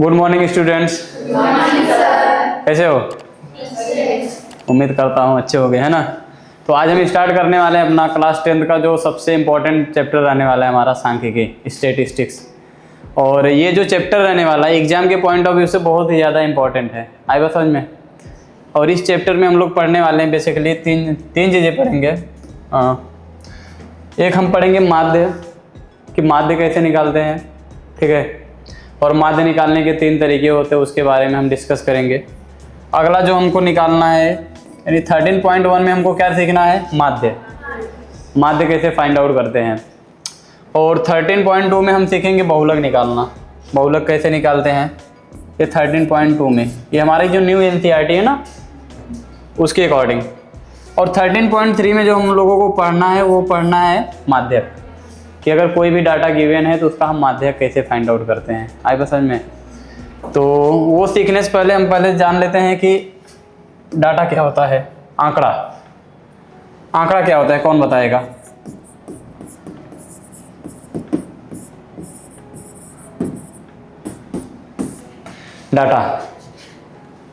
Good morning students. कैसे हो? उम्मीद करता हूँ अच्छे हो गए, है ना। तो आज हम स्टार्ट करने वाले हैं अपना क्लास 10th का जो सबसे इम्पोर्टेंट चैप्टर रहने वाला है हमारा सांख्यिकी स्टैटिस्टिक्स। और ये जो चैप्टर रहने वाला है एग्जाम के पॉइंट ऑफ व्यू से बहुत ही ज़्यादा इंपॉर्टेंट है, आई बात समझ में। और इस चैप्टर में हम लोग पढ़ने वाले हैं बेसिकली तीन चीज़ें पढ़ेंगे। एक हम पढ़ेंगे माध्य, कि माध्य कैसे निकालते हैं, ठीक है। और माध्य निकालने के 3 तरीके होते हैं, उसके बारे में हम डिस्कस करेंगे। अगला जो हमको निकालना है यानी 13.1 में हमको क्या सीखना है, माध्य कैसे फाइंड आउट करते हैं। और 13.2 में हम सीखेंगे बहुलक निकालना, बहुलक कैसे निकालते हैं ये 13.2 में। ये हमारी जो न्यू एनसीईआरटी है ना उसके अकॉर्डिंग। और 13.3 में जो हम लोगों को पढ़ना है वो पढ़ना है माध्यक, कि अगर कोई भी डाटा गिवन है तो उसका हम माध्यक कैसे फाइंड आउट करते हैं, आई बात समझ में। तो वो सीखने से पहले हम जान लेते हैं कि डाटा क्या होता है। आंकड़ा क्या होता है, कौन बताएगा?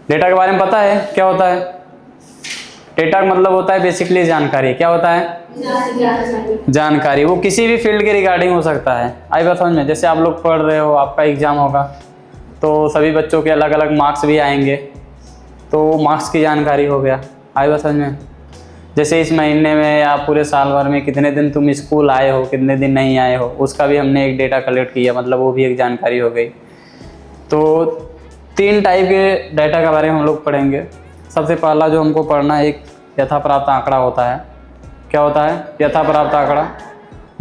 डेटा के बारे में पता है क्या होता है? डेटा का मतलब होता है बेसिकली जानकारी। क्या होता है? जानकारी। वो किसी भी फील्ड के रिगार्डिंग हो सकता है, आई बात समझ में। जैसे आप लोग पढ़ रहे हो, आपका एग्जाम होगा तो सभी बच्चों के अलग अलग मार्क्स भी आएंगे, तो मार्क्स की जानकारी हो गया, आई बात समझ में। जैसे इस महीने में या पूरे साल भर में कितने दिन तुम स्कूल आए हो, कितने दिन नहीं आए हो, उसका भी हमने एक डेटा कलेक्ट किया, मतलब वो भी एक जानकारी हो गई। तो 3 टाइप के डाटा के बारे में हम लोग पढ़ेंगे। सबसे पहला जो हमको पढ़ना है एक यथाप्राप्त आंकड़ा होता है। क्या होता है? यथाप्राप्त आंकड़ा।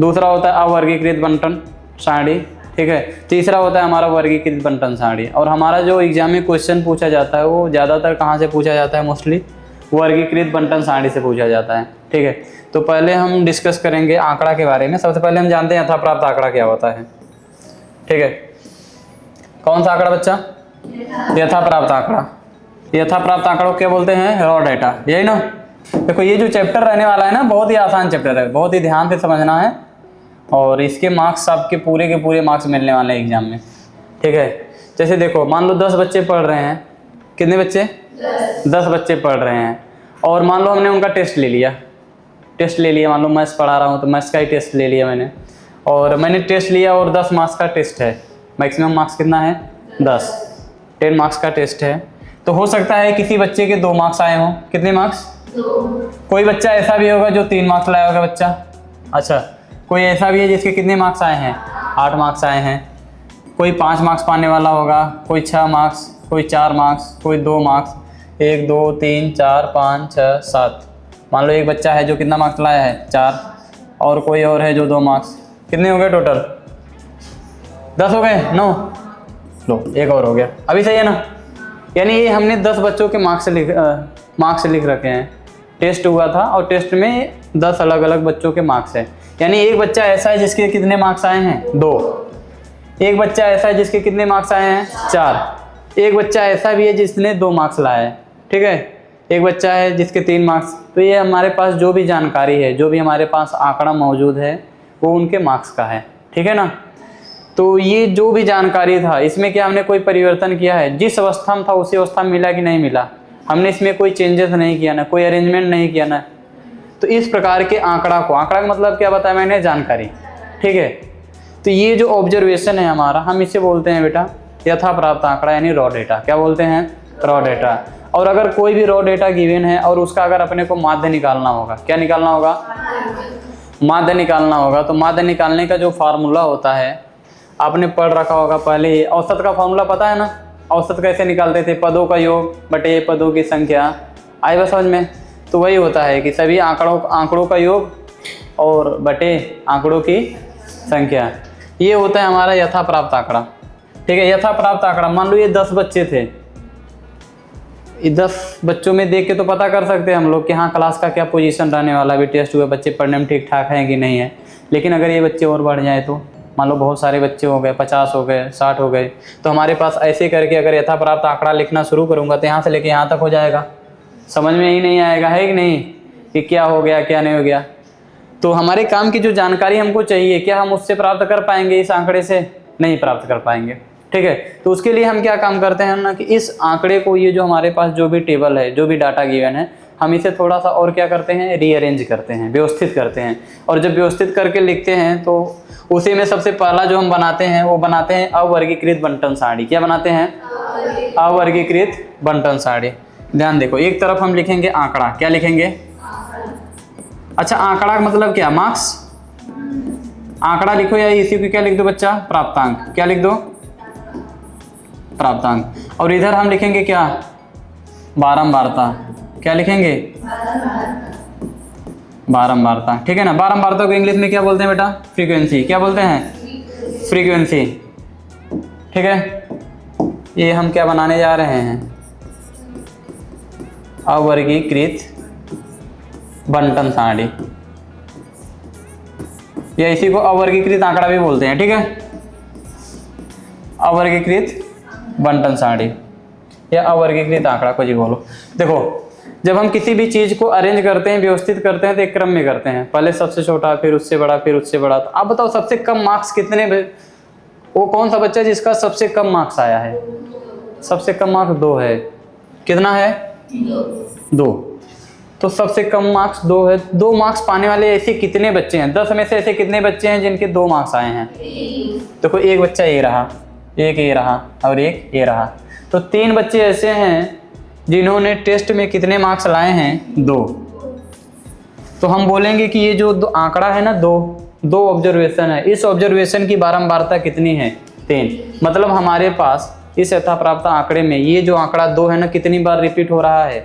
दूसरा होता है अवर्गीकृत बंटन सारणी, ठीक है। तीसरा होता है हमारा वर्गीकृत बंटन सारणी। और हमारा जो एग्जाम में क्वेश्चन पूछा जाता है वो ज़्यादातर कहाँ से पूछा जाता है? मोस्टली वर्गीकृत बंटन सारणी से पूछा जाता है, ठीक है। तो पहले हम डिस्कस करेंगे आंकड़ा के बारे में। सबसे पहले हम जानते हैं यथाप्राप्त आंकड़ा क्या होता है, ठीक है। कौन सा आंकड़ा बच्चा? यथाप्राप्त आंकड़ा। यथाप्राप्त आंकड़ों क्या बोलते हैं? रॉ डेटा, यही ना। देखो ये जो चैप्टर रहने वाला है ना बहुत ही आसान चैप्टर है, बहुत ही ध्यान से समझना है। और इसके मार्क्स आपके पूरे के पूरे मार्क्स मिलने वाले हैं एग्जाम में, ठीक है। जैसे देखो मान लो 10 बच्चे पढ़ रहे हैं। कितने बच्चे? 10 बच्चे पढ़ रहे हैं। और मान लो हमने उनका टेस्ट ले लिया, मान लो मैथ्स पढ़ा रहा हूँ तो मैथ्स का ही टेस्ट ले लिया मैंने। और मैंने टेस्ट लिया और 10 मार्क्स का टेस्ट है। मैक्सिमम मार्क्स कितना है? 10 मार्क्स का टेस्ट है। तो हो सकता है किसी बच्चे के 2 मार्क्स आए हों। कितने मार्क्स? 2। कोई बच्चा ऐसा भी होगा जो 3 मार्क्स लाया होगा बच्चा। अच्छा, कोई ऐसा भी है जिसके कितने मार्क्स आए हैं? 8 मार्क्स आए हैं। कोई 5 मार्क्स पाने वाला होगा, कोई 6 मार्क्स, कोई 4 मार्क्स, कोई 2 मार्क्स। 1 2 3 4 5 6 7। मान लो एक बच्चा है जो कितना मार्क्स लाया है? 4। और कोई और है जो 2 मार्क्स। कितने हो गए टोटल? 10 हो गए? 9। लो एक और हो गया, अभी सही है ना। यानी ये हमने 10 बच्चों के मार्क्स लिख रखे हैं। टेस्ट हुआ था और टेस्ट में 10 अलग अलग बच्चों के मार्क्स हैं। यानी एक बच्चा ऐसा है जिसके कितने मार्क्स आए हैं? 2। एक बच्चा ऐसा है जिसके कितने मार्क्स आए हैं? 4। एक बच्चा ऐसा भी है जिसने 2 मार्क्स लाए हैं, ठीक है। एक बच्चा है जिसके 3 मार्क्स। तो ये हमारे पास जो भी जानकारी है, जो भी हमारे पास आंकड़ा मौजूद है वो उनके मार्क्स का है, ठीक है ना। तो ये जो भी जानकारी था इसमें क्या हमने कोई परिवर्तन किया है? जिस अवस्था में था उसी अवस्था में मिला कि नहीं मिला? हमने इसमें कोई चेंजेस नहीं किया ना, कोई अरेंजमेंट नहीं किया ना। तो इस प्रकार के आंकड़ा का मतलब क्या बताया मैंने? जानकारी, ठीक है। तो ये जो ऑब्जर्वेशन है हमारा, हम इसे बोलते हैं बेटा यथाप्राप्त आंकड़ा, यानी रॉ डेटा। क्या बोलते हैं? Raw data. और अगर कोई भी रॉ डेटा गिवन है और उसका अगर अपने को माध्य निकालना होगा, क्या निकालना होगा? माध्य निकालना होगा। तो माध्य निकालने का जो फार्मूला होता है आपने पढ़ रखा होगा पहले ही। औसत का फार्मूला पता है ना? औसत कैसे निकालते थे? पदों का योग बटे पदों की संख्या, आई बात समझ में। तो वही होता है कि सभी आंकड़ों का योग और बटे आंकड़ों की संख्या, ये होता है हमारा यथाप्राप्त आंकड़ा, ठीक है। यथाप्राप्त आंकड़ा मान लो ये 10 बच्चे थे। 10 बच्चों में देख के तो पता कर सकते हैं हम लोग कि हाँ क्लास का क्या पोजीशन रहने वाला है, टेस्ट हुए बच्चे पढ़ने में ठीक ठाक हैं कि नहीं है। लेकिन अगर ये बच्चे और बढ़ जाए तो मान लो बहुत सारे बच्चे हो गए, 50 हो गए, 60 हो गए, तो हमारे पास ऐसे करके अगर यथाप्राप्त आंकड़ा लिखना शुरू करूँगा तो यहाँ से लेके यहाँ तक हो जाएगा। समझ में ही नहीं आएगा, है कि नहीं, कि क्या हो गया क्या नहीं हो गया। तो हमारे काम की जो जानकारी हमको चाहिए क्या हम उससे प्राप्त कर पाएंगे? इस आंकड़े से नहीं प्राप्त कर पाएंगे। ठीक है। तो उसके लिए हम क्या काम करते हैं ना कि इस आंकड़े को, ये जो हमारे पास जो भी टेबल है, जो भी डाटा गिवन है, हम इसे थोड़ा सा और क्या करते हैं, रीअरेंज करते हैं, व्यवस्थित करते हैं। और जब व्यवस्थित करके लिखते हैं तो उसी में सबसे पहला जो हम बनाते हैं वो बनाते हैं अवर्गीकृत बंटन सारणी। क्या बनाते हैं? अवर्गीकृत बंटन सारणी। ध्यान देखो, एक तरफ हम लिखेंगे आंकड़ा। क्या लिखेंगे? अच्छा, आंकड़ा का मतलब क्या? मार्क्स। आंकड़ा लिखो या इसी को क्या लिख दो बच्चा? प्राप्तांक। क्या लिख दो? प्राप्तांक। और इधर हम लिखेंगे क्या? बारंबारता। क्या लिखेंगे? बारंबारता। ठीक है ना। बारंबारता को इंग्लिश में क्या बोलते हैं बेटा? फ्रीक्वेंसी। क्या बोलते हैं? फ्रीक्वेंसी। ठीक है। ये हम क्या बनाने जा रहे हैं? अवर्गीकृत बंटन सारणी, या इसी को अवर्गीकृत आंकड़ा भी बोलते हैं। ठीक है, अवर्गीकृत बंटन सारणी या अवर्गीकृत आंकड़ा, कुछ भी बोलो। देखो, जब हम किसी भी चीज को अरेंज करते हैं, व्यवस्थित करते हैं, तो एक क्रम में करते हैं। पहले सबसे छोटा, फिर उससे बड़ा, फिर उससे बड़ा। तो आप बताओ सबसे कम मार्क्स कितने? वो कौन सा बच्चा जिसका सबसे कम मार्क्स आया है? सबसे कम मार्क्स 2 है। कितना है? 2। तो सबसे कम मार्क्स 2 है। 2 मार्क्स पाने वाले ऐसे कितने बच्चे हैं? 10 में से ऐसे कितने बच्चे हैं जिनके 2 मार्क्स आए हैं? देखो, एक बच्चा ये रहा, एक ये रहा, और एक ये रहा। तो 3 बच्चे ऐसे हैं जिन्होंने टेस्ट में कितने मार्क्स लाए हैं? 2। तो हम बोलेंगे कि ये जो आंकड़ा है ना, 2 ऑब्जर्वेशन है। इस ऑब्जर्वेशन की बारंबारता कितनी है? 3। मतलब हमारे पास इस यथाप्राप्त आंकड़े में ये जो आंकड़ा 2 है ना, कितनी बार रिपीट हो रहा है?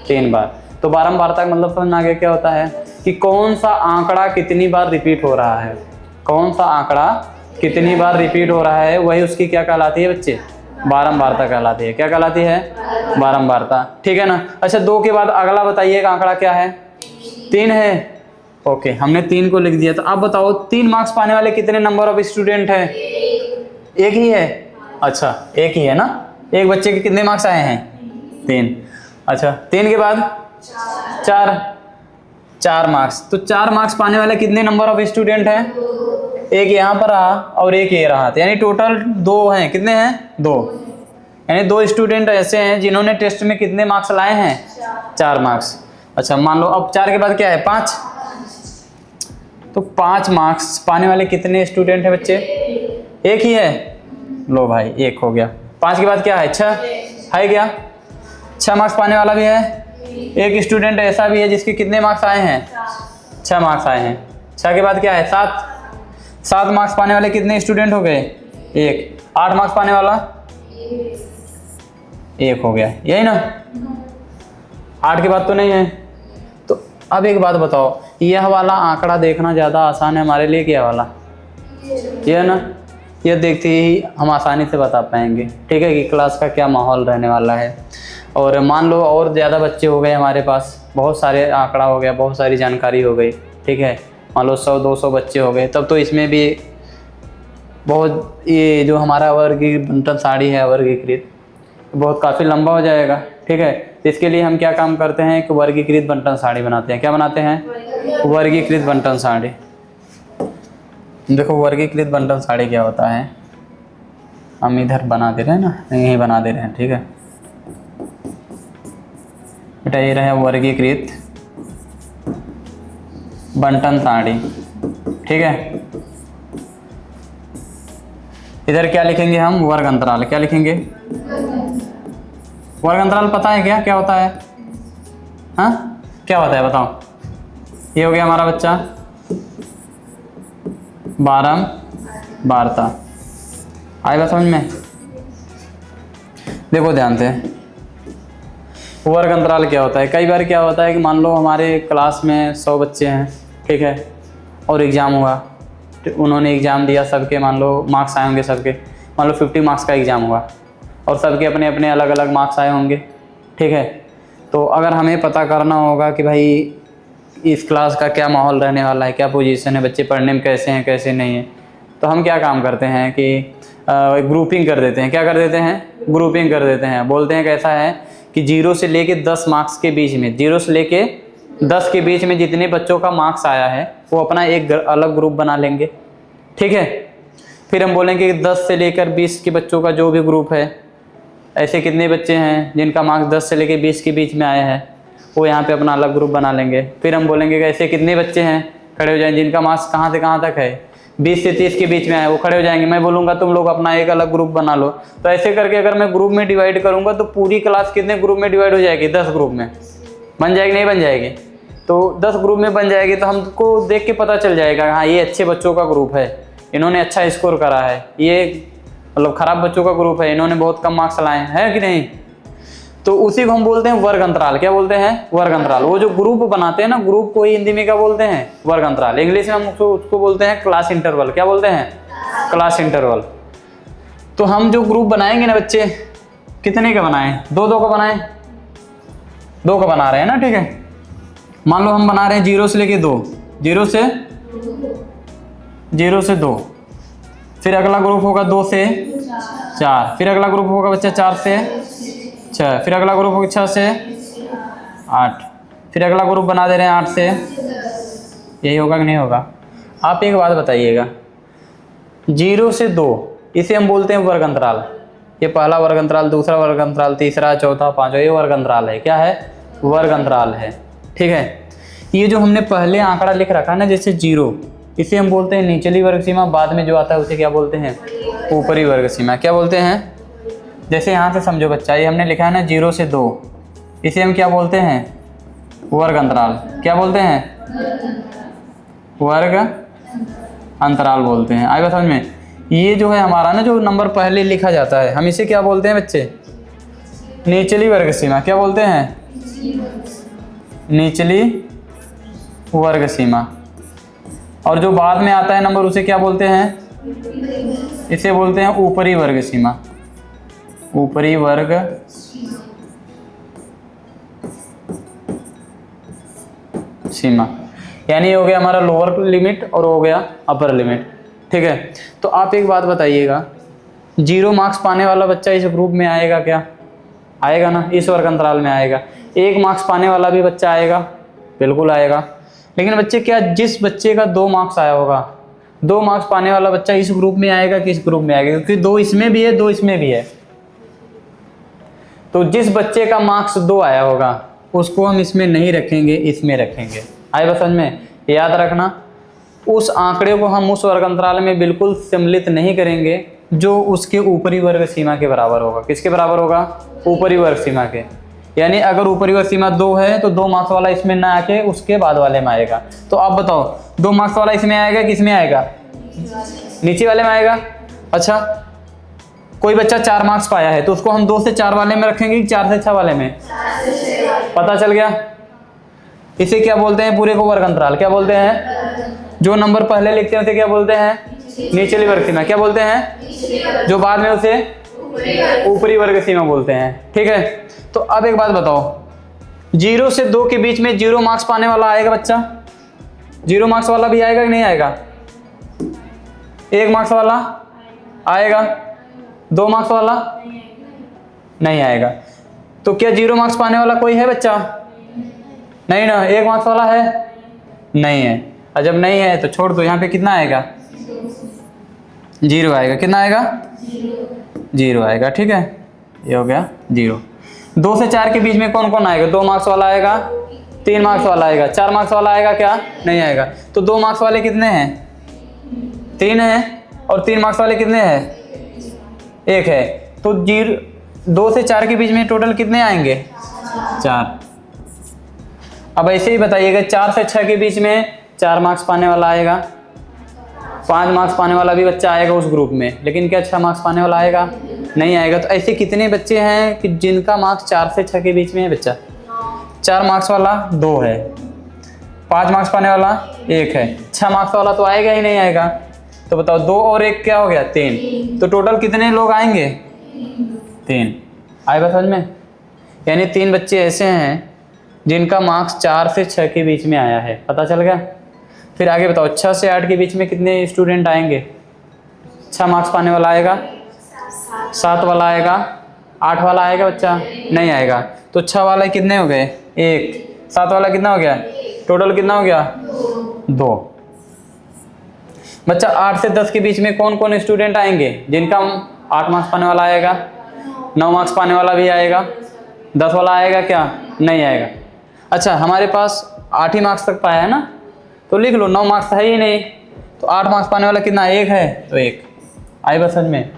3 बार। तो बारंबारता का मतलब समझ में आ गया क्या होता है कि कौन सा आंकड़ा कितनी बार रिपीट हो रहा है। कौन सा आंकड़ा कितनी बार रिपीट हो रहा है, वही उसकी क्या कहलाती है बच्चे? बारंबारता कहलाती है। क्या कहलाती है? बारंबारता। ठीक है ना। अच्छा, 2 के बाद अगला बताइएगा आंकड़ा क्या है? 3 है। ओके, हमने 3 को लिख दिया। तो अब बताओ 3 मार्क्स पाने वाले कितने नंबर ऑफ स्टूडेंट है? एक ही है। अच्छा, एक ही है ना। एक बच्चे के कितने मार्क्स आए हैं? 3। अच्छा, 3 के बाद 4 मार्क्स। तो 4 मार्क्स पाने वाले कितने नंबर ऑफ स्टूडेंट हैं? एक यहाँ पर रहा और एक ये रहा, यानी टोटल 2 हैं। कितने हैं? 2। यानी 2 स्टूडेंट ऐसे हैं जिन्होंने टेस्ट में कितने मार्क्स लाए हैं? 4 मार्क्स। अच्छा, मान लो अब 4 के बाद क्या है? 5। तो 5 मार्क्स पाने वाले कितने स्टूडेंट हैं बच्चे? एक ही है। लो भाई, 1 हो गया। 5 के बाद क्या है? 6 है क्या? 6 मार्क्स पाने वाला भी है। एक स्टूडेंट ऐसा भी है जिसके कितने मार्क्स आए हैं? 6 मार्क्स आए हैं। 6 के बाद क्या है? 7 मार्क्स पाने वाले कितने स्टूडेंट हो गए? 1। 8 मार्क्स पाने वाला 1 हो गया। यही ना। 8 के बाद तो नहीं है। तो अब एक बात बताओ, यह वाला आंकड़ा देखना ज़्यादा आसान है हमारे लिए, क्या वाला? यह ना। यह देखते ही हम आसानी से बता पाएंगे, ठीक है, कि क्लास का क्या माहौल रहने वाला है। और मान लो और ज़्यादा बच्चे हो गए हमारे पास, बहुत सारे आंकड़ा हो गया, बहुत सारी जानकारी हो गई, ठीक है, मान लो 100-200 बच्चे हो गए, तब तो इसमें भी बहुत, ये जो हमारा वर्गीकृत बंटन सारणी है वर्गीकृत, बहुत काफ़ी लंबा हो जाएगा। ठीक है, तो इसके लिए हम क्या काम करते हैं कि वर्गीकृत बंटन सारणी बनाते हैं। क्या बनाते हैं? वर्गीकृत बंटन सारणी। देखो, वर्गीकृत बंटन सारणी क्या होता है, हम इधर बना दे रहे हैं ना, यहीं बना दे रहे हैं। ठीक है बेटा, ये रहे वर्गीकृत बंटन सारणी। ठीक है, इधर क्या लिखेंगे हम? वर्ग अंतराल। क्या लिखेंगे? वर्ग अंतराल पता है क्या होता है? हाँ, क्या होता है बताओ? ये हो गया हमारा बच्चा बारंबारता। आए बात समझ में? देखो ध्यान से, वर्ग अंतराल क्या होता है। कई बार क्या होता है कि मान लो हमारे क्लास में 100 बच्चे हैं, ठीक है, और एग्ज़ाम हुआ, तो उन्होंने एग्ज़ाम दिया, सबके मान लो मार्क्स आए होंगे, सबके मान लो 50 मार्क्स का एग्ज़ाम हुआ, और सबके अपने अपने अलग अलग मार्क्स आए होंगे। ठीक है, तो अगर हमें पता करना होगा कि भाई इस क्लास का क्या माहौल रहने वाला है, क्या पोजीशन है, बच्चे पढ़ने में कैसे हैं कैसे नहीं है, तो हम क्या काम करते हैं कि ग्रुपिंग कर देते हैं। क्या कर देते हैं? ग्रुपिंग कर देते हैं। बोलते हैं कैसा है कि 0 से लेके 10 मार्क्स के बीच में, 0 से लेके 10 के बीच में जितने बच्चों का मार्क्स आया है वो अपना एक अलग ग्रुप बना लेंगे। ठीक है, फिर हम बोलेंगे कि 10 से लेकर 20 के बच्चों का जो भी ग्रुप है, ऐसे कितने बच्चे हैं जिनका मार्क्स 10 से लेकर 20 के बीच में आया है, वो यहाँ पे अपना अलग ग्रुप बना लेंगे। फिर हम बोलेंगे कि ऐसे कितने बच्चे हैं, खड़े हो जाएंगे, जिनका मार्क्स कहाँ से कहाँ तक है 20 से 30 के बीच में है, वो खड़े हो जाएंगे। मैं बोलूँगा तुम लोग अपना एक अलग ग्रुप बना लो। तो ऐसे करके अगर मैं ग्रुप में डिवाइड करूँगा तो पूरी क्लास कितने ग्रुप में डिवाइड हो जाएगी, 10 ग्रुप में बन जाएगी, नहीं बन जाएगी? तो 10 ग्रुप में बन जाएगी। तो हमको देख के पता चल जाएगा हाँ ये अच्छे बच्चों का ग्रुप है, इन्होंने अच्छा स्कोर करा है, ये मतलब खराब बच्चों का ग्रुप है, इन्होंने बहुत कम मार्क्स लाए हैं, कि नहीं? तो उसी को हम बोलते हैं वर्ग अंतराल। क्या बोलते हैं? वर्ग अंतराल। वो जो ग्रुप बनाते हैं ना, ग्रुप को ही हिंदी में क्या बोलते हैं? वर्ग अंतराल। इंग्लिश में हम उसको बोलते हैं क्लास इंटरवल। क्या बोलते हैं? Class interval. तो हम जो ग्रुप बनाएंगे ना बच्चे, कितने का बनाएं? 2-2 का बनाएं, 2 का बना रहे हैं ना, ठीक है। मान लो हम बना रहे हैं 0 से लेके 2, 0 से 2। फिर अगला ग्रुप होगा 2 से 4, फिर अगला ग्रुप होगा बच्चा 4 से 6, फिर अगला ग्रुप होगा 6 से 8, फिर अगला ग्रुप बना दे रहे हैं 8 से। यही होगा कि नहीं होगा? आप एक बात बताइएगा, 0 से 2 इसे हम बोलते हैं वर्ग अंतराल। ये पहला वर्ग अंतराल, दूसरा वर्ग अंतराल, तीसरा, चौथा, पांचवा, ये वर्ग अंतराल है। क्या है? वर्ग अंतराल है, ठीक है। ये जो हमने पहले आंकड़ा लिख रखा है ना, जैसे 0, इसे हम बोलते हैं निचली वर्ग सीमा। बाद में जो आता है उसे क्या बोलते हैं? ऊपरी वर्ग सीमा। क्या बोलते हैं? जैसे यहाँ से समझो बच्चा, ये हमने लिखा है ना 0 से 2, इसे हम क्या बोलते हैं? वर्ग अंतराल। क्या बोलते हैं? वर्ग अंतराल बोलते हैं। आएगा समझ में? ये जो है हमारा ना, जो नंबर पहले लिखा जाता है, हम इसे क्या बोलते हैं बच्चे? निचली वर्ग सीमा। क्या बोलते हैं? निचली वर्ग सीमा। और जो बाद में आता है नंबर, उसे क्या बोलते हैं? इसे बोलते हैं ऊपरी वर्ग सीमा। ऊपरी वर्ग सीमा, यानी हो गया हमारा लोअर लिमिट और हो गया अपर लिमिट, ठीक है। तो आप एक बात बताइएगा, 0 मार्क्स पाने वाला बच्चा इस ग्रुप में आएगा क्या? आएगा ना, इस वर्ग अंतराल में आएगा। 1 मार्क्स पाने वाला भी बच्चा आएगा, बिल्कुल आएगा। लेकिन बच्चे, क्या जिस बच्चे का 2 मार्क्स आया होगा, 2 मार्क्स पाने वाला बच्चा इस ग्रुप में आएगा कि इस ग्रुप में आएगा? क्योंकि 2 इसमें भी है, 2 इसमें भी है। तो जिस बच्चे का मार्क्स 2 आया होगा उसको हम इसमें नहीं रखेंगे, इसमें रखेंगे। आए बस समझ में? याद रखना, उस आंकड़े को हम उस वर्ग अंतराल में बिल्कुल सम्मिलित नहीं करेंगे जो उसके ऊपरी वर्ग सीमा के बराबर होगा। किसके बराबर होगा? ऊपरी वर्ग सीमा के। यानी अगर ऊपरी वर्ग सीमा 2 है तो 2 मार्क्स वाला इसमें ना आके उसके बाद वाले में आएगा। तो आप बताओ, 2 मार्क्स वाला इसमें आएगा कि इसमें आएगा? नीचे वाले में आएगा। अच्छा, कोई बच्चा 4 मार्क्स पाया है तो उसको हम 2 से 4 वाले में रखेंगे कि 4 से 6 वाले में? पता चल गया? इसे क्या बोलते हैं? पूरे को वर्ग अंतराल। क्या बोलते हैं? जो नंबर पहले लिखते हैं उसे क्या बोलते हैं? निचली वर्ग सीमा। क्या बोलते हैं? जो बाद में उसे ऊपरी वर्ग सीमा बोलते हैं, ठीक है। तो अब एक बात बताओ, 0 से 2 के बीच में 0 मार्क्स पाने वाला आएगा बच्चा? 0 मार्क्स वाला भी आएगा कि नहीं आएगा? 1 मार्क्स वाला आएगा? 2 मार्क्स वाला नहीं आएगा। तो क्या 0 मार्क्स पाने वाला कोई है बच्चा? नहीं ना। 1 मार्क्स वाला है? नहीं है। और जब नहीं है तो छोड़ दो। यहाँ पे कितना आएगा? 0 आएगा। कितना आएगा? 0 आएगा, ठीक है। ये हो गया 0। 2 से 4 के बीच में कौन कौन आएगा? 2 मार्क्स वाला आएगा, 3 मार्क्स वाला आएगा, 4 मार्क्स वाला आएगा क्या? नहीं आएगा। तो 2 मार्क्स वाले कितने हैं? 3 हैं। और 3 मार्क्स वाले कितने हैं? 1 है। तो 2 से 4 के बीच में टोटल कितने आएंगे? 4। अब ऐसे ही बताइएगा, 4 से 6 के बीच में 4 मार्क्स पाने वाला आएगा, 5 मार्क्स पाने वाला भी बच्चा आएगा उस ग्रुप में। लेकिन क्या 6 मार्क्स पाने वाला आएगा? नहीं आएगा। तो ऐसे कितने बच्चे हैं कि जिनका मार्क्स 4 से 6 के बीच में है बच्चा? 4 मार्क्स वाला 2 है, 5 मार्क्स पाने वाला 1 है, 6 मार्क्स वाला तो आएगा ही नहीं आएगा। तो बताओ, 2 और 1 क्या हो गया? 3। तो टोटल कितने लोग आएंगे? 3। आएगा समझ में? यानी 3 बच्चे ऐसे हैं जिनका मार्क्स 4 से 6 के बीच में आया है। पता चल गया? फिर आगे बताओ, 6 से 8 के बीच में कितने स्टूडेंट आएंगे? 6 मार्क्स पाने वाला आएगा, 7 वाला आएगा, 8 वाला आएगा बच्चा? नहीं आएगा। तो 6 वाले कितने हो गए? 1। 7 वाला कितना हो गया? टोटल कितना हो गया? 2। बच्चा 8 से 10 के बीच में कौन कौन स्टूडेंट आएंगे जिनका 8 मार्क्स पाने वाला आएगा, 9 मार्क्स पाने वाला भी आएगा, 10 वाला आएगा क्या? नहीं आएगा। अच्छा हमारे पास 8 ही मार्क्स तक पाया है ना, तो लिख लो 9 मार्क्स है ही नहीं, तो 8 मार्क्स पाने वाला कितना? 1 है, तो 1 आई बस समझ में।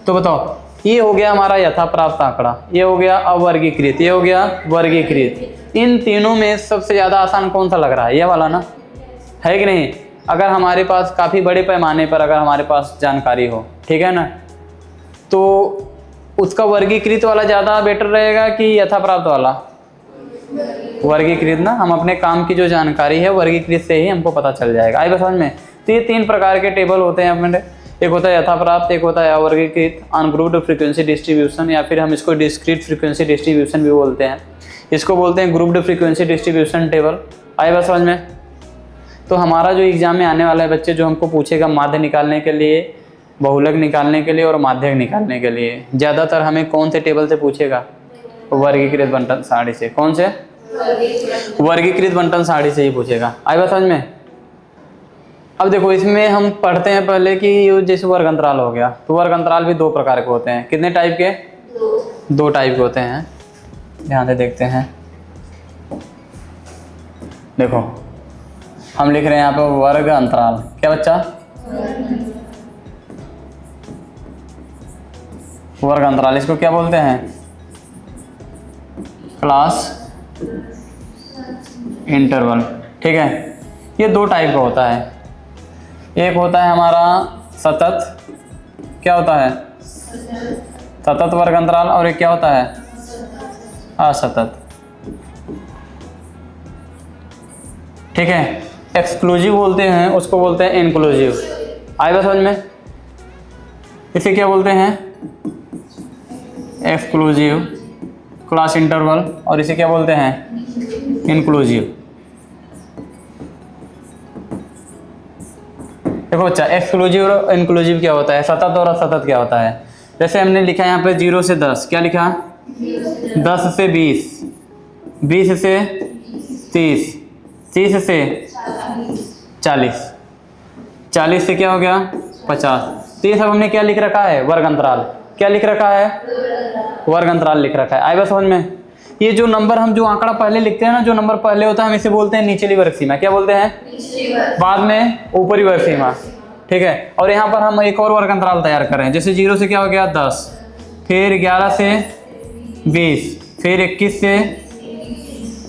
तो बताओ ये हो गया हमारा यथा प्राप्त आंकड़ा, ये हो गया अवर्गीकृत, ये हो गया वर्गीकृत। इन तीनों में सबसे ज़्यादा आसान कौन सा लग रहा है? ये वाला ना, है कि नहीं? अगर हमारे पास काफ़ी बड़े पैमाने पर अगर हमारे पास जानकारी हो, ठीक है ना, तो उसका वर्गीकृत वाला ज़्यादा बेटर रहेगा कि यथा प्राप्त वाला? वर्गीकृत ना, हम अपने काम की जो जानकारी है वर्गीकृत से ही हमको पता चल जाएगा। आई बस समझ में। तो ये 3 प्रकार के टेबल होते हैं अपने, एक होता है यथा प्राप्त, एक होता है अवर्गीकृत, अनग्रुप्ड फ्रीक्वेंसी डिस्ट्रीब्यूशन, या फिर हम इसको डिस्क्रीट फ्रीक्वेंसी डिस्ट्रीब्यूशन भी बोलते हैं। इसको बोलते हैं ग्रुप्ड फ्रीक्वेंसी डिस्ट्रीब्यूशन टेबल। आई बस समझ में। तो हमारा जो एग्जाम में आने वाला है बच्चे, जो हमको पूछेगा माध्य निकालने के लिए, बहुलक निकालने के लिए और माध्यक निकालने के लिए, ज़्यादातर हमें कौन से टेबल से पूछेगा? वर्गीकृत बंटन सारणी से। कौन से? वर्गीकृत बंटन सारणी से ही पूछेगा। आई बात समझ में। अब देखो इसमें हम पढ़ते हैं पहले कि जैसे वर्ग अंतराल हो गया, तो वर्ग अंतराल भी 2 प्रकार के होते हैं। कितने टाइप के? 2 टाइप के होते हैं। ध्यान से देखते हैं। देखो हम लिख रहे हैं यहाँ पे वर्ग अंतराल। क्या बच्चा? वर्ग अंतराल, इसको क्या बोलते हैं? Class interval. ठीक है, ये 2 टाइप का होता है। एक होता है हमारा सतत, क्या होता है? सतत वर्ग अंतराल, और एक क्या होता है? असतत। ठीक है, एक्सक्लूसिव बोलते हैं, उसको बोलते हैं इंक्लूसिव। आए बस समझ में। इसे क्या बोलते हैं? एक्सक्लूसिव क्लास इंटरवल, और इसे क्या बोलते हैं? इंक्लूसिव। देखो बच्चा, एक्सक्लूसिव और इंक्लूसिव क्या होता है, सतत और असतत क्या होता है? जैसे हमने लिखा यहाँ पे 0 से 10, क्या लिखा? 10 से 20, 20 से 30, 30 से 40, 40 से क्या हो गया? 50। तो ये सब हमने क्या लिख रखा है? वर्ग अंतराल। क्या लिख रखा है? वर्ग अंतराल लिख रखा है। आए बस समझ में। ये जो नंबर हम जो आंकड़ा पहले लिखते हैं ना, जो नंबर पहले होता है, हम इसे बोलते हैं निचली वर्ग सीमा। क्या बोलते हैं? बाद में ऊपरी वर्ग सीमा। ठीक है, और यहाँ पर हम एक और वर्ग अंतराल तैयार कर रहे हैं। जैसे 0 से क्या हो गया? 10, फिर 11 से 20, फिर 21 से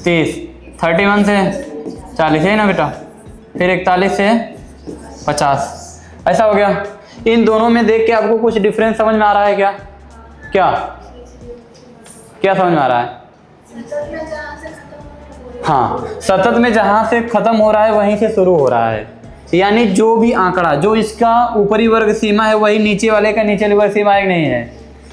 30, 31 से 40, है ना बेटा, फिर 41 से 50। ऐसा हो गया। इन दोनों में देख के आपको कुछ डिफरेंस समझ में आ रहा है क्या? क्या क्या समझ में आ रहा है? हाँ, सतत में जहां से खत्म हो रहा है वहीं से शुरू हो रहा है। यानी जो भी आंकड़ा जो इसका ऊपरी वर्ग सीमा है वही नीचे वाले का निचली वर्ग सीमा एक नहीं है।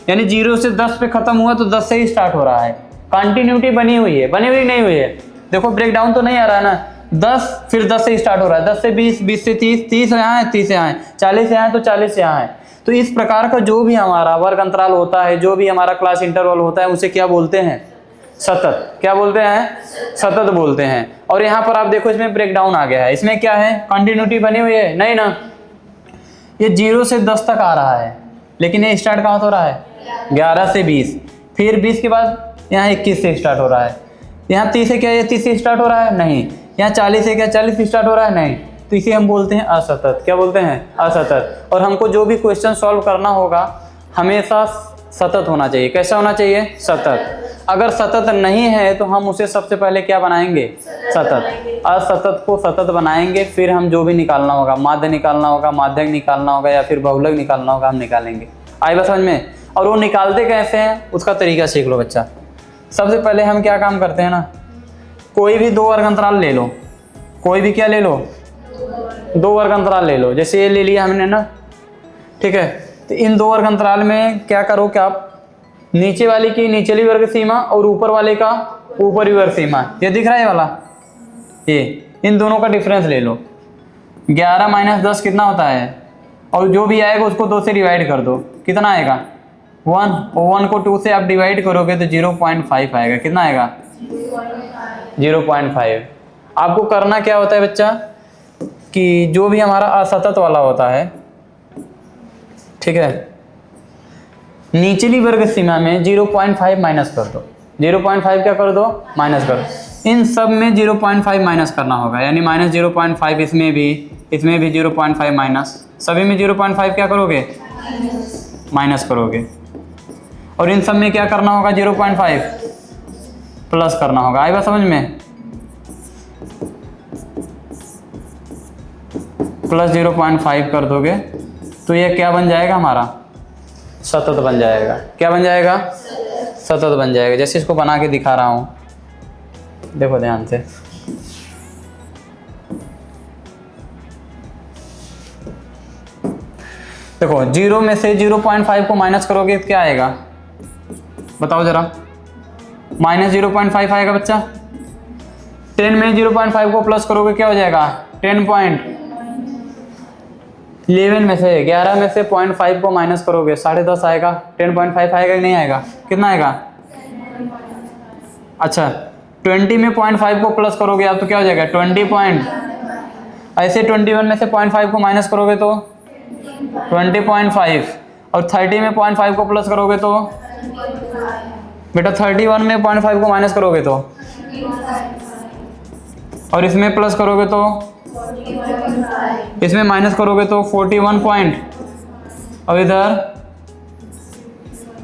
यानी 0 से 10 पे खत्म हुआ तो 10 से ही स्टार्ट हो रहा है। कंटिन्यूटी बनी हुई है, बनी हुई नहीं हुई है? देखो ब्रेकडाउन तो नहीं आ रहा है ना। 10 फिर 10 से स्टार्ट हो रहा है, 10 से 20, 20 से 30, 30 यहाँ है, 30 यहाँ है, 40 यहाँ है तो 40 यहाँ है। तो इस प्रकार का जो भी हमारा वर्ग अंतराल होता है, जो भी हमारा क्लास इंटरवल होता है, उसे क्या बोलते हैं? सतत। क्या बोलते हैं? सतत बोलते हैं। और यहाँ पर आप देखो इसमें ब्रेकडाउन आ गया है। इसमें क्या है? कंटिन्यूटी बनी हुई है नहीं ना। ये 0 से 10 तक आ रहा है, लेकिन ये स्टार्ट कहाँ हो रहा है? 11 से 20, फिर 20 के बाद यहाँ 21 से स्टार्ट हो रहा है। यहाँ 30 से क्या? ये 30 से स्टार्ट हो रहा है? नहीं। यहाँ 40 से क्या? 40 से स्टार्ट हो रहा है? नहीं। तो इसे हम बोलते हैं असतत। क्या बोलते हैं? असतत। और हमको जो भी क्वेश्चन सॉल्व करना होगा हमेशा सतत होना चाहिए। कैसा होना चाहिए? सतत। अगर सतत नहीं है तो हम उसे सबसे पहले क्या बनाएंगे? सतत। असतत को सतत बनाएंगे, फिर हम जो भी निकालना होगा, माध्य निकालना होगा, माध्यक निकालना होगा, या फिर बहुलक निकालना होगा, हम निकालेंगे। आई बात समझ में। और वो निकालते कैसे हैं उसका तरीका सीख लो बच्चा। सबसे पहले हम क्या काम करते हैं ना, कोई भी 2 वर्ग अंतराल ले लो। कोई भी क्या ले लो? 2 वर्ग अंतराल ले लो। जैसे ये ले लिया हमने ना, ठीक है। तो इन 2 वर्ग अंतराल में क्या करो कि आप नीचे वाले की निचली वर्ग सीमा और ऊपर वाले का ऊपरी वर्ग सीमा, ये दिख रहा है वाला, ये इन दोनों का डिफरेंस ले लो। 11 - 10 कितना होता है? और जो भी आएगा उसको 2 से डिवाइड कर दो, कितना आएगा? 1। और 1 को 2 से आप डिवाइड करोगे तो 0.5 आएगा। कितना आएगा? 0.5। आपको करना क्या होता है बच्चा? कि जो भी हमारा असतत वाला होता है, ठीक है, निचली वर्ग सीमा में 0.5 माइनस कर दो। 0.5 क्या कर दो? माइनस कर दो। इन सब में 0.5 माइनस करना होगा, यानी माइनस 0.5 इसमें भी 0.5 माइनस, सभी में 0.5 क्या करोगे? माइनस करोगे। और इन सब में क्या करना होगा? 0.5 प्लस करना होगा। आई बात समझ में? प्लस 0.5 कर दोगे तो ये क्या बन जाएगा? हमारा सतत बन जाएगा। क्या बन जाएगा? सतत बन जाएगा। जैसे इसको बना के दिखा रहा हूं, देखो ध्यान से। देखो 0 में से 0.5 को माइनस करोगे तो क्या आएगा? बताओ जरा। माइनस 0.5 आएगा बच्चा। 10 में 0.5 को प्लस करोगे क्या हो जाएगा? 10.11 में से 11 में से 0.5 को माइनस करोगे 10.5 आएगा। 10.5 आएगा कि नहीं आएगा? कितना आएगा? अच्छा 20 में 0.5 को प्लस करोगे आप तो क्या हो जाएगा? 20 ऐसे 21 में से 0.5 को माइनस करोगे तो 20.5 और 30 में 0.5 को प्लस करोगे तो बेटा 31 में 0.5 को माइनस करोगे तो और इसमें प्लस करोगे तो इसमें माइनस करोगे तो 41 पॉइंट और इधर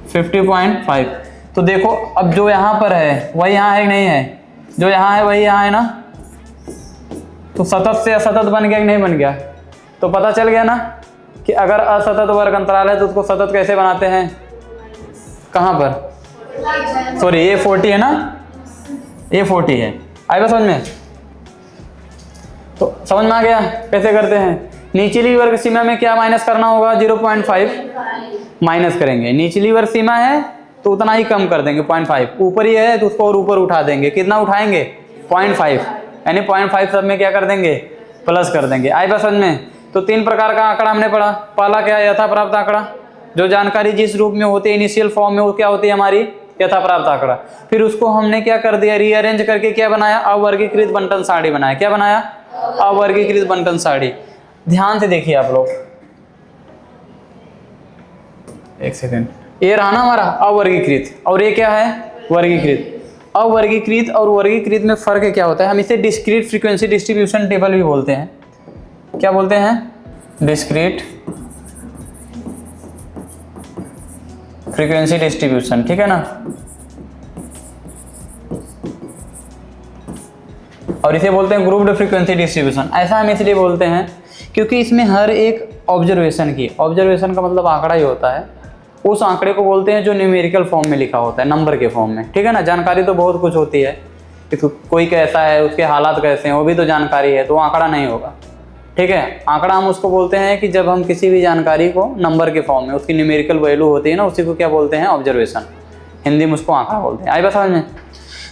50.5। तो देखो अब जो यहाँ पर है वही यहाँ है कि नहीं है? जो यहाँ है वही यहाँ है ना, तो सतत से असतत बन गया कि नहीं बन गया? तो पता चल गया ना कि अगर असतत वर्ग अंतराल है तो उसको सतत कैसे बनाते हैं? कहाँ पर? सॉरी ये 40 है ना, ये 40 है। आएगा समझ में? तो समझ में आ गया कैसे करते हैं? निचली वर्ग सीमा में क्या माइनस करना होगा? 0.5 माइनस करेंगे। निचली वर्ग सीमा है तो उतना ही कम कर देंगे 0.5। ऊपर ही है तो उसको और ऊपर उठा देंगे। कितना उठाएंगे? 0.5, यानी 0.5 सब में क्या कर देंगे? प्लस कर देंगे। आई बात समझ में? तो 3 प्रकार का आंकड़ा हमने पढ़ा। पहला क्या है? यथा प्राप्त आंकड़ा। जो जानकारी जिस रूप में होती है इनिशियल फॉर्म में वो क्या होती है? हमारी यथा प्राप्त आंकड़ा। फिर उसको हमने क्या कर दिया? रीअरेंज करके क्या बनाया? अवर्गीकृत बंटन सारणी बनाया। क्या बनाया? अवर्गीकृत बंटन सारणी। ध्यान से देखिए आप लोग, एक सेकेंड। ये रहा ना हमारा अवर्गीकृत और ये क्या है? वर्गीकृत। अवर्गीकृत और वर्गीकृत में फर्क क्या होता है? हम इसे डिस्क्रीट फ्रीक्वेंसी डिस्ट्रीब्यूशन टेबल भी बोलते हैं। क्या बोलते हैं? डिस्क्रीट फ्रीक्वेंसी डिस्ट्रीब्यूशन, ठीक है ना। और इसे बोलते हैं ग्रुप्ड फ्रीक्वेंसी डिस्ट्रीब्यूशन। ऐसा हम इसलिए बोलते हैं क्योंकि इसमें हर एक ऑब्जर्वेशन का मतलब आंकड़ा ही होता है, उस आंकड़े को बोलते हैं जो न्यूमेरिकल फॉर्म में लिखा होता है, नंबर के फॉर्म में, ठीक है ना। जानकारी तो बहुत कुछ होती है कि कोई कैसा है, उसके हालात कैसे हैं, वो भी तो जानकारी है, तो आंकड़ा नहीं होगा, ठीक है। आंकड़ा हम उसको बोलते हैं कि जब हम किसी भी जानकारी को नंबर के फॉर्म में, उसकी न्यूमेरिकल वैल्यू होती है ना, उसी को क्या बोलते हैं? ऑब्जर्वेशन। हिंदी में उसको आंकड़ा बोलते हैं। आई बात समझ में?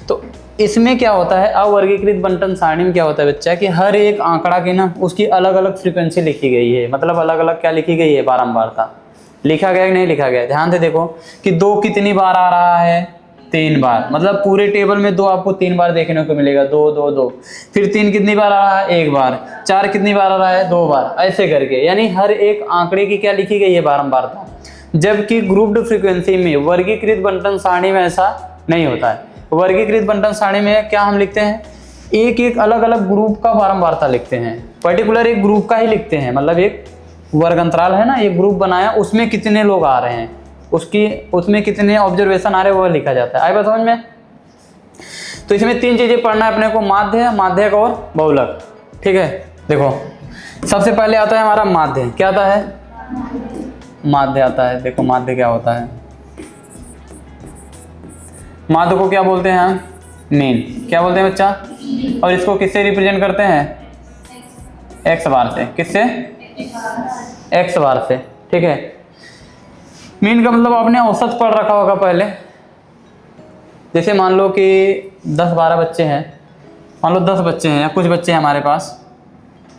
तो इसमें क्या होता है? अवर्गीकृत बंटन सारणी में क्या होता है बच्चा कि हर एक आंकड़ा की ना उसकी अलग अलग फ्रीक्वेंसी लिखी गई है। मतलब अलग अलग क्या लिखी गई है? बारंबारता। लिखा गया कि नहीं लिखा गया? ध्यान से देखो कि 2 कितनी बार आ रहा है? 3 बार। मतलब पूरे टेबल में 2 आपको 3 बार देखने को मिलेगा। 2 2 2। फिर 3 कितनी बार आ रहा है? 1 बार। 4 कितनी बार आ रहा है? 2 बार। ऐसे करके, यानी हर एक आंकड़े की क्या लिखी गई है? बारंबारता। जबकि ग्रुप्ड फ्रीक्वेंसी में, वर्गीकृत बंटन सारणी में ऐसा नहीं होता है। वर्गीकृत बंटन सारणी में क्या हम लिखते हैं? एक एक अलग अलग ग्रुप का बारंबारता लिखते हैं, पर्टिकुलर एक ग्रुप का ही लिखते हैं। मतलब एक वर्ग अंतराल है ना, एक ग्रुप बनाया, उसमें कितने लोग आ रहे हैं, उसमें कितने ऑब्जर्वेशन आ रहे हैं, वो लिखा जाता है। आए बात समझ में? तो इसमें 3 चीजें पढ़ना है अपने को, माध्य, माध्यक और बहुलक, ठीक है। देखो सबसे पहले आता है हमारा माध्य। क्या आता है? माध्य आता है। देखो माध्य क्या होता है? माध्य को क्या बोलते हैं हम? मीन। क्या बोलते हैं बच्चा? और इसको किससे रिप्रेजेंट करते हैं? एक्स बार से। किससे? एक्स बार से, ठीक है। मीन का मतलब आपने औसत पढ़ रखा होगा पहले। जैसे मान लो कि 10-12 बच्चे हैं, मान लो 10 बच्चे हैं या कुछ बच्चे हैं हमारे पास।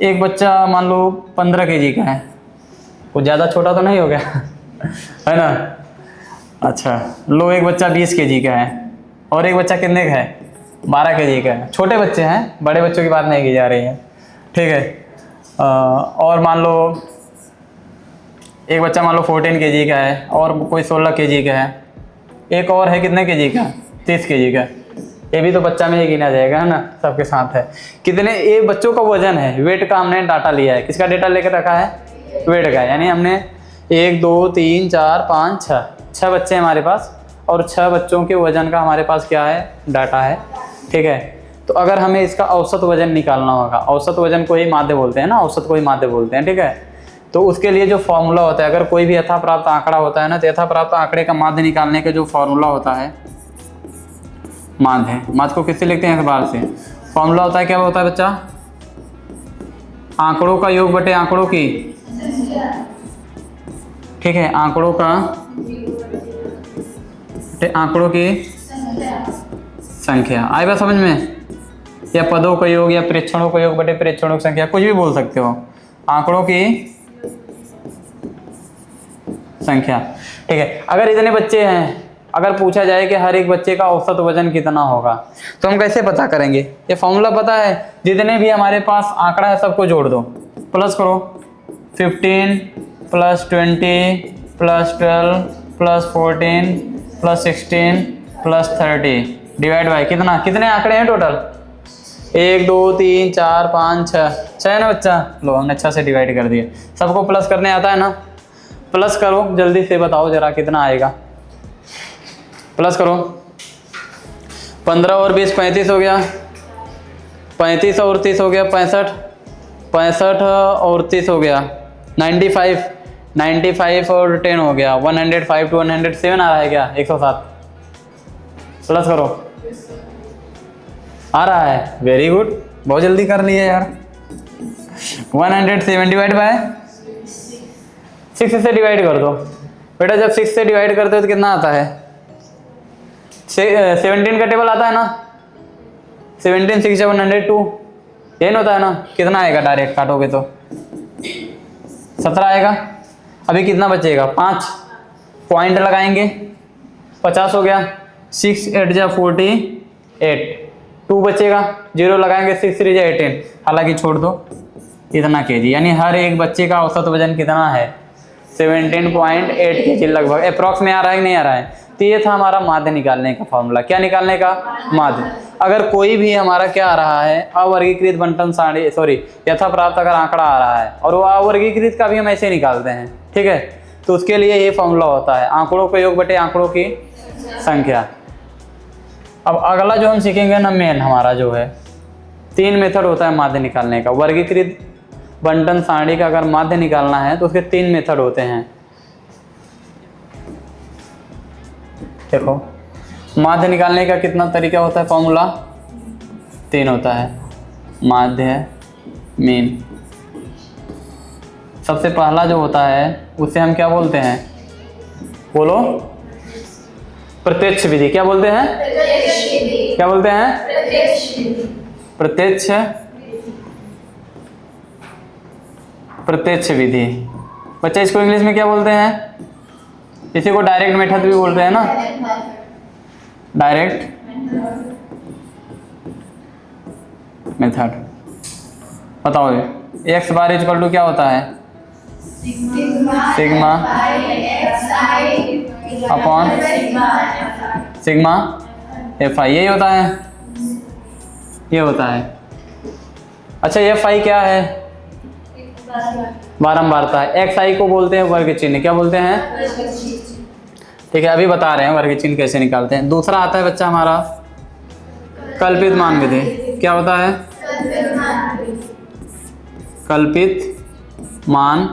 एक बच्चा मान लो 15 kg का है, कुछ ज़्यादा छोटा तो नहीं हो गया है ना। अच्छा लो, एक बच्चा 20 kg का है और एक बच्चा कितने का है? 12 kg का है। छोटे बच्चे हैं, बड़े बच्चों की बात नहीं की जा रही है, ठीक है। और मान लो एक बच्चा मान लो 14 kg का है और कोई 16 kg का है, एक और है कितने kg का, 30 kg का, ये भी तो बच्चा में ही गिना जाएगा, है ना, सबके साथ है। कितने ये बच्चों का वजन है, वेट का हमने डाटा लिया है, किसका डेटा लेकर रखा है, वेट का, यानी हमने 1 2 3 4 5 6 बच्चे हमारे पास और 6 बच्चों के वजन का हमारे पास क्या है, डाटा है, ठीक है। तो अगर हमें इसका औसत वजन निकालना होगा, औसत वजन को ही माध्य बोलते हैं ना, औसत को ही माध्य बोलते हैं, ठीक है। तो उसके लिए जो फॉर्मूला होता है, अगर कोई भी यथा प्राप्त आंकड़ा होता है ना, तो यथा प्राप्त आंकड़े का माध्य निकालने का जो फॉर्मूला होता है, माध्य को किससे लिखते हैं, अखबार से। फॉर्मूला होता है, क्या होता है बच्चा, आंकड़ों का योग बटे आंकड़ों की, ठीक है, आंकड़ों का आंकड़ों की संख्या। आई बात समझ में, या पदों का योग या प्रेक्षणों का योग बटे प्रेक्षणों की संख्या, कुछ भी बोल सकते हो, आंकड़ों की संख्या, ठीक है। अगर इतने बच्चे हैं, अगर पूछा जाए कि हर एक बच्चे का औसत वजन कितना होगा, तो हम कैसे पता करेंगे, ये फॉर्मूला पता है, जितने भी हमारे पास आंकड़ा है सबको जोड़ दो, प्लस करो, 15 + 20 + 12 + 14 + 16 + 30 डिवाइड बाय कितना, कितने आंकड़े हैं टोटल, 1 2 3 4 5 6 है ना बच्चा, लो हमने 6 से डिवाइड कर दिया। सबको प्लस करने आता है ना, प्लस करो जल्दी से, बताओ जरा कितना आएगा, प्लस करो, 15 और 20 35 हो गया, 35 और 30 हो गया 65, 65 और 30 हो गया 95, 95 और 10 हो गया 105 to 107 आ रहा है क्या, 107, प्लस करो, आ रहा है, वेरी गुड, बहुत जल्दी कर लिया यार। 107 डिवाइड बाय 6 से डिवाइड कर दो बेटा, जब 6 से डिवाइड करते हो तो कितना आता है, 17 का टेबल आता है ना, 17 6 102, यही होता है ना, कितना आएगा, डायरेक्ट काटोगे तो 17 आएगा। अभी कितना बचेगा, 5 पॉइंट लगाएंगे, 50 हो गया, 6 8 जा 48, 2 बचेगा, 0 लगाएंगे, 6 3 जा 18, हालांकि छोड़ दो, इतना केजी, यानी हर एक बच्चे का औसत वजन कितना है, 17.8 केजी लगभग, अप्रॉक्स में आ रहा है कि नहीं आ रहा है। तो ये था हमारा माध्य निकालने का फॉर्मूला, क्या निकालने का, माध्य। अगर कोई भी हमारा क्या आ रहा है, अवर्गीकृत बंटन सारणी, सॉरी यथा प्राप्त अगर आंकड़ा आ रहा है और वो अवर्गीकृत का भी हम ऐसे निकालते हैं, ठीक है, तो उसके लिए ये फॉर्मूला होता है, आंकड़ों का योग बटे आंकड़ों की संख्या। अब अगला जो हम सीखेंगे ना, मेन हमारा जो है 3 मेथड होता है माध्य निकालने का। वर्गीकृत बंटन सारणी का अगर माध्य निकालना है तो उसके 3 मेथड होते हैं। देखो माध्य निकालने का कितना तरीका होता है, फॉर्मूला 3 होता है, माध्य, मीन। सबसे पहला जो होता है उसे हम क्या बोलते हैं, बोलो, प्रत्यक्ष विधि। क्या बोलते हैं, क्या बोलते हैं, प्रत्यक्ष विधि। बच्चा इसको इंग्लिश में क्या बोलते हैं, इसी को डायरेक्ट मेथड भी बोलते हैं ना, डायरेक्ट मेथड। बताओ एक्स बार इक्वल टू क्या होता है, सिग्मा अपॉन सिग्मा एफ आई, यही होता है, ये होता है। अच्छा एफ आई क्या है, बारंबारता है। एक्स आई को बोलते हैं वर्ग चिन्ह, क्या बोलते हैं, ठीक है, अभी बता रहे हैं वर्ग चिन्ह कैसे निकालते हैं। दूसरा आता है बच्चा हमारा कल्पित मान विधि। क्या होता है, कल्पित मान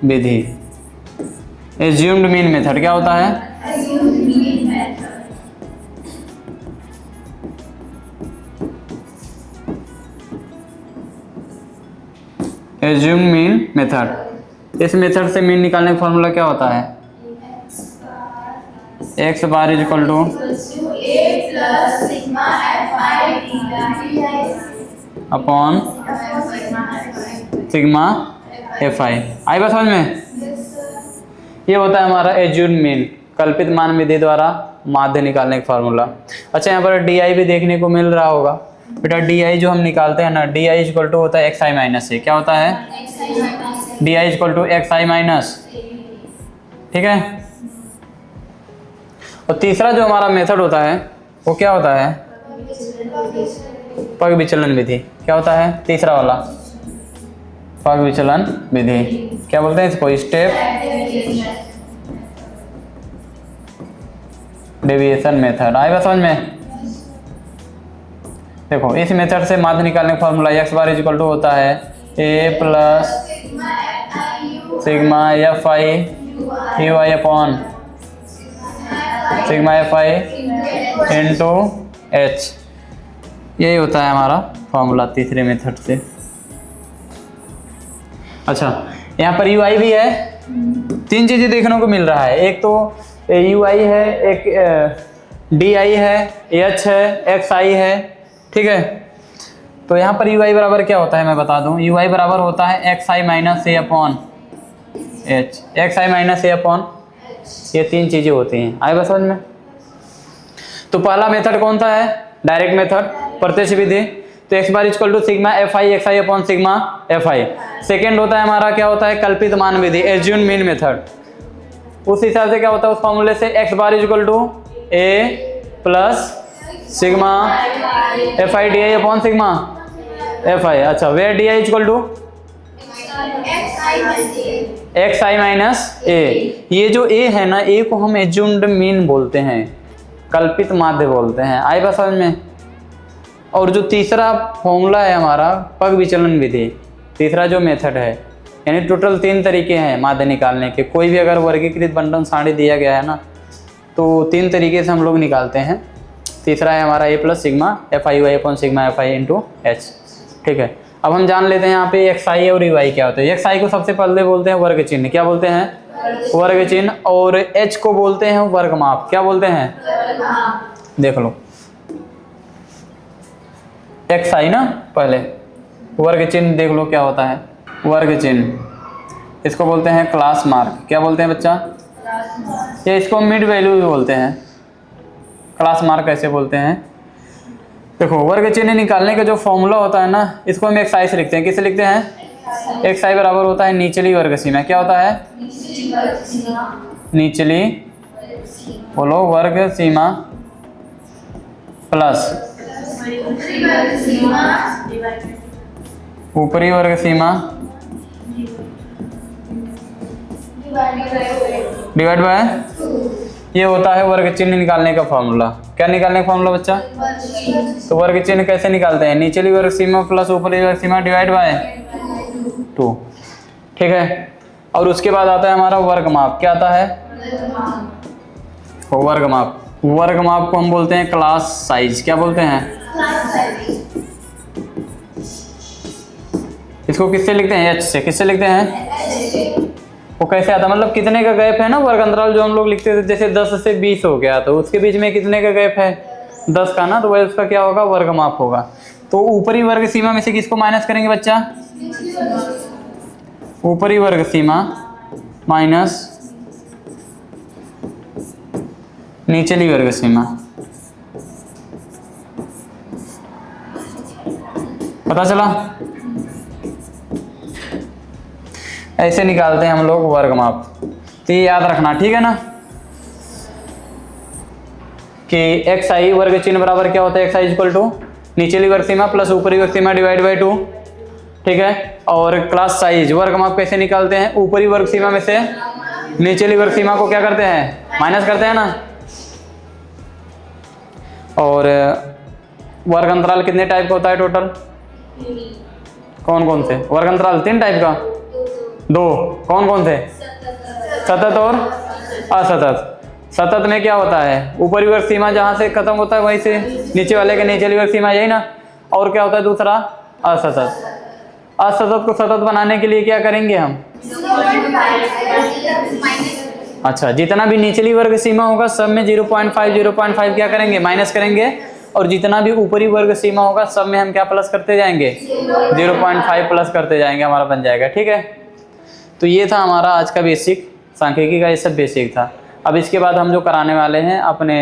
विधि। Assumed mean method. क्या होता है, एज्यूम्ड मीन मेथड। इस मेथड से मीन निकालने का फॉर्मूला क्या होता है, X bar equal to upon sigma F I. आई बात समझ में, ये होता है हमारा एज्यूम्ड मीन, कल्पित मान विधि द्वारा माध्य निकालने का फॉर्मूला। अच्छा यहाँ पर डी आई भी देखने को मिल रहा होगा, बेटा डी आई जो हम निकालते हैं ना, डी आई इक्वल टू होता है एक्स आई माइनस ए। क्या होता है? D I equal to X I minus, ठीक है। और तीसरा जो हमारा मेथड होता है वो क्या होता है? पग विचलन विधि। क्या होता है तीसरा वाला? पग विचलन विधि। क्या बोलते हैं इसको? Step deviation method. आएगा समझ में? देखो इस मेथड से माध्य निकालने का formula X bar equal to होता है A plus sigma F I U I upon sigma F I into H. यही होता है हमारा फॉर्मूला तीसरे मेथड से। अच्छा, यहाँ पर यू आई भी है। तीन चीज़ें देखने को मिल रहा है, एक तो यू आई है, एक डी आई है, एच है, एक्स आई है, ठीक है। तो यहाँ पर यू आई बराबर क्या होता है मैं बता दूँ। यू आई बराबर होता है x I minus A upon H. X I minus A upon, ये तीन चीज़ें होती हैं। आए बस समझ में? तो पहला मेथड कौन सा है? डायरेक्ट मेथड, प्रत्यक्ष विधि। तो X bar equal to sigma F I X I upon sigma F I. Second होता है हमारा क्या होता है? कल्पित मान विधि, एज्यूम मीन मेथड। उस हिसाब से क्या होता है? उस फॉर्मूले से X bar equal to A plus sigma F I D I upon sigma F I. अच्छा, where D I equal to X I minus A. ये जो ए है ना, ए को हम एज्यूम्ड मीन बोलते हैं, कल्पित माध्य बोलते हैं। आई बात समझ में? और जो तीसरा फॉर्मूला है हमारा पग विचलन विधि, तीसरा जो मेथड है, यानी टोटल तीन तरीके हैं माध्य निकालने के। कोई भी अगर वर्गीकृत बंटन सारणी दिया गया है ना, तो तीन तरीके से हम लोग निकालते हैं। तीसरा है हमारा A plus sigma F I U I upon sigma F I into H, ठीक है। अब हम जान लेते हैं यहाँ पे एक्स आई और यू आई क्या होता है। एक्स आई को सबसे पहले बोलते हैं वर्ग चिन्ह। क्या बोलते हैं? वर्ग चिन्ह। और एच को बोलते हैं वर्ग माप। क्या बोलते हैं? देख लो, एक्स आई ना, पहले वर्ग चिन्ह देख लो क्या होता है। वर्ग चिन्ह, इसको बोलते हैं क्लास मार्क। क्या बोलते हैं बच्चा? ये इसको मिड वैल्यू भी बोलते हैं। क्लास मार्क कैसे बोलते हैं? देखो वर्ग चिन्ह निकालने का जो फॉर्मूला होता है ना, इसको हम एक्स आई से लिखते हैं। किससे लिखते हैं? एक्स आई बराबर होता है निचली वर्ग सीमा। क्या होता है? निचली, बोलो, वर्ग सीमा प्लस ऊपरी वर्ग सीमा डिवाइड बाय, ये होता है वर्ग चिन्ह निकालने का फॉर्मूला। क्या निकालने का फॉर्मूला बच्चा? तो वर्ग चिन्ह कैसे निकालते हैं? निचली वर्ग सीमा प्लस ऊपरी वर्ग सीमा डिवाइड बाय 2, ठीक है। और उसके बाद आता है हमारा वर्ग माप। क्या आता है? वर्ग माप। वर्ग माप को हम बोलते हैं क्लास साइज। क्या बोलते हैं? इसको किससे लिखते हैं? एच से। किससे लिखते हैं? वो कैसे आता है? मतलब कितने का गैप है ना, वर्ग अंतराल जो हम लोग लिखते थे, जैसे 10 से 20 हो गया तो उसके बीच में कितने का गैप है? 10 का ना, तो वह उसका क्या होगा? वर्ग माप होगा। तो ऊपरी वर्ग सीमा में से किसको माइनस करेंगे बच्चा? ऊपरी वर्ग सीमा माइनस निचली वर्ग सीमा। पता चला? ऐसे निकालते हैं हम लोग वर्ग माप। तो ये याद रखना, ठीक है ना, कि एक्स आई वर्ग चिन्ह बराबर क्या होता है? एक्स आई इक्वल टू निचली वर्ग सीमा प्लस ऊपरी वर्ग सीमा डिवाइड बाई 2, ठीक है। और क्लास साइज वर्ग माप कैसे निकालते हैं? ऊपरी वर्ग सीमा में से निचली वर्ग सीमा को क्या करते हैं? माइनस करते हैं ना। और वर्ग अंतराल कितने टाइप का होता है टोटल? कौन कौन से वर्ग अंतराल? 3 टाइप का। 2 कौन कौन थे? सतत और असतत। सतत में क्या होता है? ऊपरी वर्ग सीमा जहां से खत्म होता है वहीं से नीचे वाले के निचली वर्ग सीमा, यही ना। और क्या होता है दूसरा? असतत। असतत को सतत बनाने के लिए क्या करेंगे हम? अच्छा, जितना भी निचली वर्ग सीमा होगा सब में 0.5 क्या करेंगे? माइनस करेंगे। और जितना भी ऊपरी वर्ग सीमा होगा सब में हम क्या प्लस करते जाएंगे? 0.5 प्लस करते जाएंगे, हमारा बन जाएगा, ठीक है। तो ये था हमारा आज का बेसिक सांख्यिकी का, ये सब बेसिक था। अब इसके बाद हम जो कराने वाले हैं अपने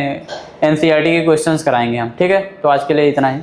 एनसीईआरटी के क्वेश्चंस कराएंगे हम, ठीक है। तो आज के लिए इतना ही।